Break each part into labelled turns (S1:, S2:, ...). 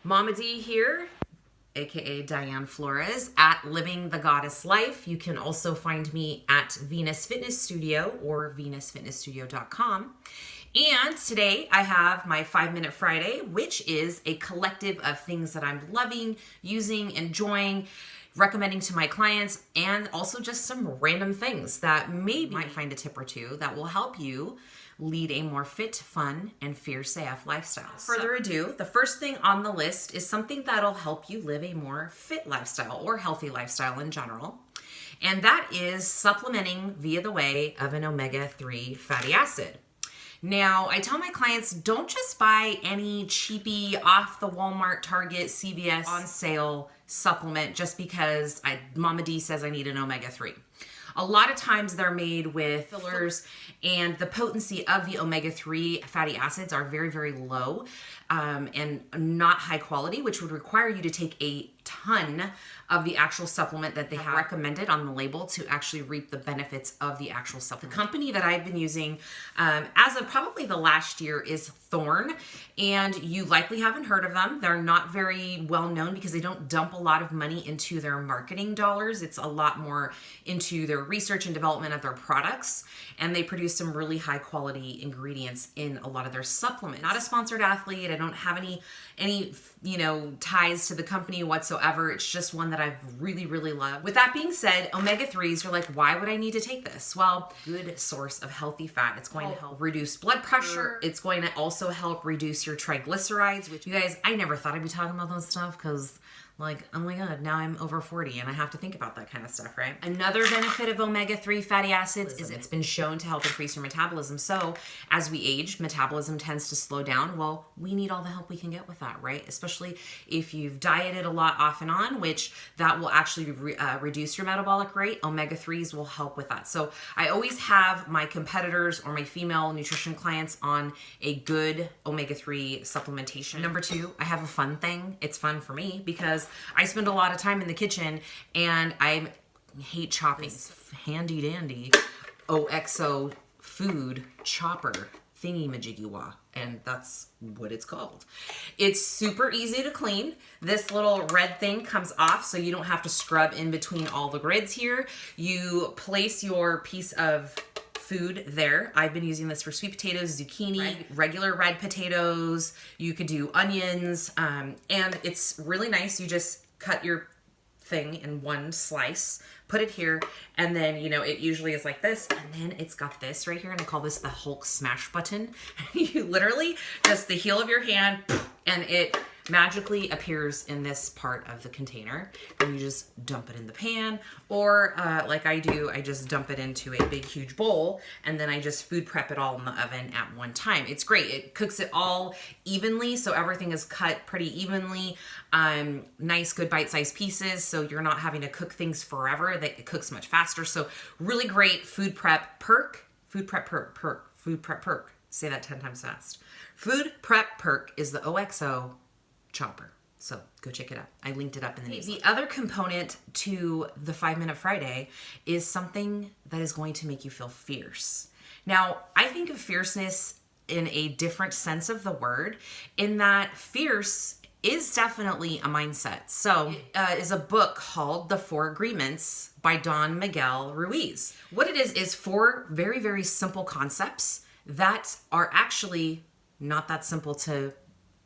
S1: Mama D here, aka Diane Flores at Living the Goddess Life. You can also find me at Venus Fitness Studio or venusfitnessstudio.com. And today I have my 5-Minute Friday, which is a collective of things that I'm loving, using, enjoying, recommending to my clients, and also just some random things that maybe you might find a tip or two that will help you lead a more fit, fun, and fierce AF lifestyle. Further ado, the first thing on the list is something that'll help you live a more fit lifestyle or healthy lifestyle in general. And that is supplementing via the way of an omega-3 fatty acid. Now, I tell my clients, don't just buy any cheapy off the Walmart, Target, CVS on sale supplement just because Mama D says I need an omega-3. A lot of times they're made with fillers, and the potency of the omega-3 fatty acids are very, very low and not high quality, which would require you to take a ton of the actual supplement that they have recommended on the label to actually reap the benefits of the actual supplement. The company that I've been using as of probably the last year is THORNE, and you likely haven't heard of them. They're not very well known because they don't dump a lot of money into their marketing dollars. It's a lot more into their research and development of their products, and they produce some really high quality ingredients in a lot of their supplements. Not a sponsored athlete. I don't have any ties to the company whatsoever. It's just one that I've really, really loved. With that being said, omega-3s, you're like, why would I need to take this? Well, good source of healthy fat. It's going to help reduce blood pressure. It's going to also help reduce your triglycerides, which you guys, I never thought I'd be talking about those stuff because like, oh my God, now I'm over 40 and I have to think about that kind of stuff, right? Another benefit of omega-3 fatty acids is it's been shown to help increase your metabolism. So as we age, metabolism tends to slow down. Well, we need all the help we can get with that, right? Especially if you've dieted a lot off and on, which that will actually reduce your metabolic rate. Omega-3s will help with that. So I always have my competitors or my female nutrition clients on a good omega-3 supplementation. Number 2, I have a fun thing. It's fun for me because I spend a lot of time in the kitchen and I hate chopping. Handy dandy OXO food chopper thingy-majiggy-wah, and that's what it's called. It's super easy to clean. This little red thing comes off so you don't have to scrub in between all the grids here. You place your piece of food there. I've been using this for sweet potatoes, zucchini, regular red potatoes. You could do onions, and it's really nice. You just cut your thing in one slice, put it here, and then, it usually is like this, and then it's got this right here, and I call this the Hulk smash button. You literally just the heel of your hand, and it magically appears in this part of the container, and you just dump it in the pan, or like I do, I just dump it into a big huge bowl, and then I just food prep it all in the oven at one time. It's great. It cooks it all evenly, so everything is cut pretty evenly. Nice good bite-sized pieces, so you're not having to cook things forever. It cooks much faster. So really great food prep perk. Food prep perk. Say that 10 times fast. Food prep perk is the OXO chopper. So go check it out. I linked it up in the newsletter. The other component to the 5-Minute Friday is something that is going to make you feel fierce. Now, I think of fierceness in a different sense of the word, in that fierce is definitely a mindset. So is a book called The 4 Agreements by Don Miguel Ruiz. What it is 4 very, very simple concepts that are actually not that simple to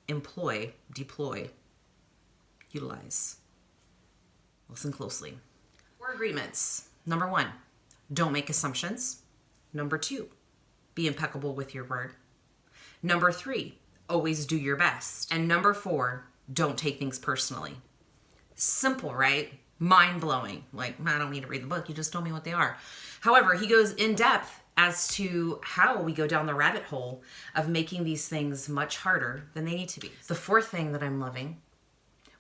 S1: employ, deploy, utilize. Listen closely. 4 agreements. Number 1, don't make assumptions. Number 2, be impeccable with your word. Number 3, always do your best. And number 4, don't take things personally. Simple, right? Mind-blowing. Like, I don't need to read the book. You just told me what they are. However, he goes in depth as to how we go down the rabbit hole of making these things much harder than they need to be. The 4th thing that I'm loving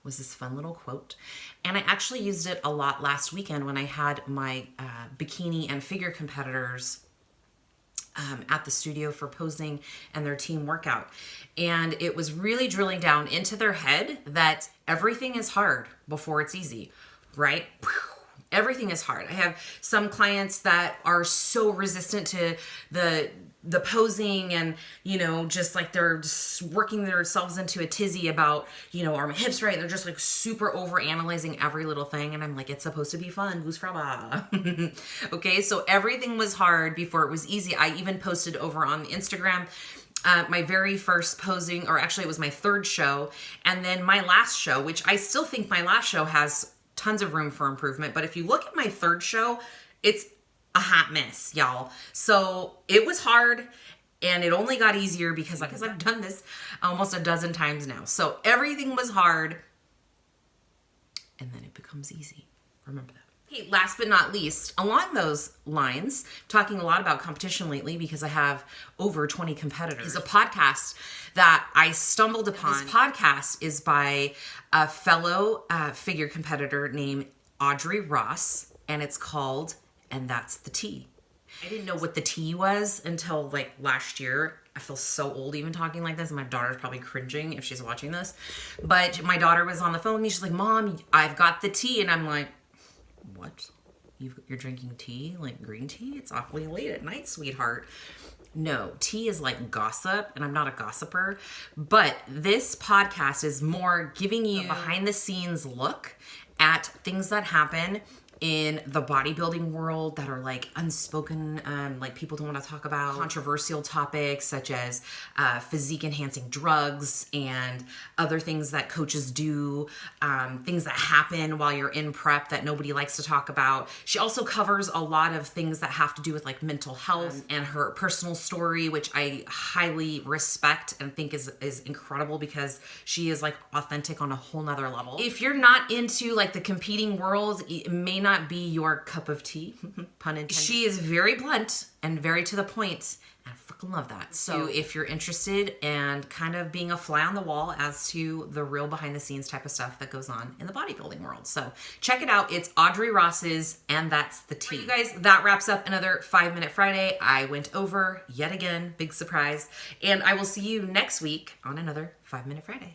S1: was this fun little quote. And I actually used it a lot last weekend when I had my bikini and figure competitors at the studio for posing and their team workout. And it was really drilling down into their head that everything is hard before it's easy, right? Everything is hard. I have some clients that are so resistant to the the posing and, you know, just like they're just working themselves into a tizzy about, you know, are my hips right? And they're just like super over analyzing every little thing. And I'm like, it's supposed to be fun. Goose fraba. Okay. So everything was hard before it was easy. I even posted over on Instagram, my very first posing, or actually it was my third show. And then my last show, which I still think my last show has tons of room for improvement. But if you look at my third show, it's a hot mess, y'all. So it was hard, and it only got easier because I've done this almost a dozen times now. So everything was hard, and then it becomes easy. Remember that. Okay, last but not least, along those lines, talking a lot about competition lately because I have over 20 competitors. It's a podcast that I stumbled upon. This podcast is by a fellow figure competitor named Audrey Ross, and it's called And That's the Tea. I didn't know what the tea was until like last year. I feel so old even talking like this. And my daughter's probably cringing if she's watching this. But my daughter was on the phone with me. She's like, Mom, I've got the tea. And I'm like, what? You're drinking tea? Like green tea? It's awfully late at night, sweetheart. No, tea is like gossip, and I'm not a gossiper. But this podcast is more giving you a behind the scenes look at things that happen in the bodybuilding world that are like unspoken, like people don't want to talk about, controversial topics such as physique enhancing drugs and other things that coaches do, things that happen while you're in prep that nobody likes to talk about. She also covers a lot of things that have to do with like mental health and her personal story, which I highly respect and think is incredible because she is like authentic on a whole nother level. If you're not into like the competing world, it may not be your cup of tea, pun intended. She is very blunt and very to the point, and I freaking love that. So if you're interested and kind of being a fly on the wall as to the real behind the scenes type of stuff that goes on in the bodybuilding world. So check it out. It's Audrey Ross's And That's the Tea. Right, you guys, that wraps up another 5 Minute Friday. I went over yet again, big surprise. And I will see you next week on another 5 Minute Friday.